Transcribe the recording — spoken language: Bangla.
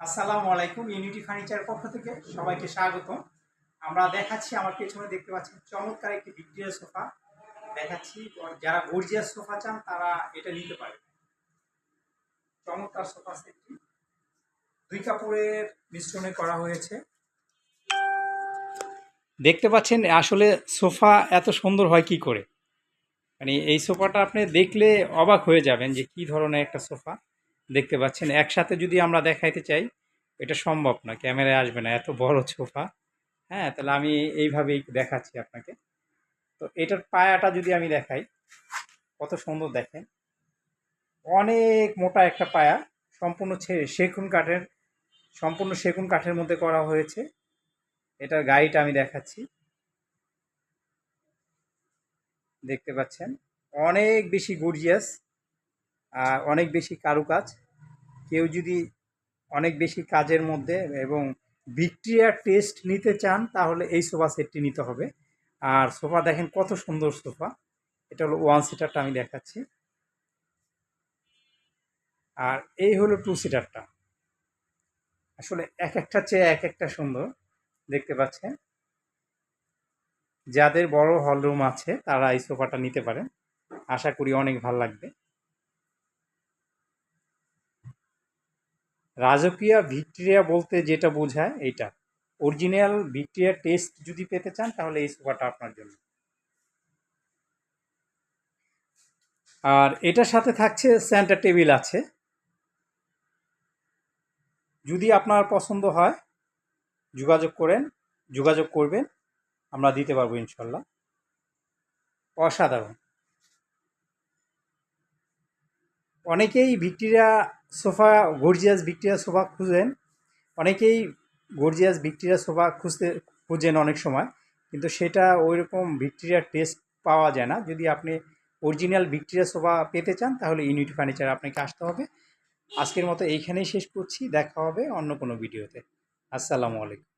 আসসালামু আলাইকুম। ইউনিটি ফার্নিচার পক্ষ থেকে সবাইকে স্বাগত। আমরা দেখাচ্ছি, আমার পেছনে দেখতে পাচ্ছেন চমৎকার একটি ভিক্টোরিয়া সোফা দেখাচ্ছি। যারা গর্জিয়াস সোফা চান তারা এটা নিতে পারে। চমৎকার সোফা সেটটি 2 কাপড়ের মিশ্রণে করা হয়েছে। দেখতে পাচ্ছেন আসলে সোফা এত সুন্দর হয় কি করে। মানে এই সোফাটা আপনি দেখলে অবাক হয়ে যাবেন যে কি ধরনের একটা সোফা দেখতে পাচ্ছেন। একসাথে যদি আমরা দেখাইতে চাই এটা সম্ভব না, ক্যামেরায় আসবে না, এত বড় সোফা। হ্যাঁ, তাহলে আমি এইভাবেই দেখাচ্ছি আপনাকে। তো এটার পায়াটা যদি আমি দেখাই, কত সুন্দর দেখেন, অনেক মোটা একটা পায়া, সম্পূর্ণ সেগুন কাঠের, সম্পূর্ণ সেগুন কাঠের মধ্যে করা হয়েছে। এটার গাড়িটা আমি দেখাচ্ছি, দেখতে পাচ্ছেন অনেক বেশি গর্জিয়াস আর অনেক বেশি কারুকাজ। কেউ যদি অনেক বেশি কাজের মধ্যে এবং ভিক্টোরিয়ার টেস্ট নিতে চান তাহলে এই সোফা সেটটি নিতে হবে। আর সোফা দেখেন কত সুন্দর সোফা। এটা হলো 1 সিটারটা আমি দেখাচ্ছি, আর এই হলো 2 সিটারটা। আসলে এক একটা চেয়ে এক একটা সুন্দর, দেখতে পাচ্ছেন। যাদের বড় হল রুম আছে তারা এই সোফাটা নিতে পারেন, আশা করি অনেক ভালো লাগবে। রাজকীয় ভিক্টোরিয়া বলতে যেটা বোঝায় এইটা, অরিজিনাল ভিক্টোরিয়া টেস্ট যদি পেতে চান তাহলে এই সোফাটা আপনার জন্য। আর এটার সাথে থাকছে সেন্টার টেবিল আছে, যদি আপনার পছন্দ হয় যোগাযোগ করবেন, আমরা দিতে পারবো ইনশাল্লাহ। অসাধারণ। অনেকেই Victoria sofa, gorgeous Victoria sofa খুঁজেন, অনেকেই গর্জিয়াস ভিক্টোরিয়া সোফা খুঁজেন অনেক সময়, কিন্তু সেটা ওই রকম ভিক্টোরিয়ার টেস্ট পাওয়া যায় না। যদি আপনি অরিজিনাল ভিক্টোরিয়া সোফা পেতে চান তাহলে ইউনিটি ফার্নিচার আপনাকে আসতে হবে। আজকের মতো এইখানেই শেষ করছি, দেখা হবে অন্য কোনো ভিডিওতে। আসসালামু আলাইকুম।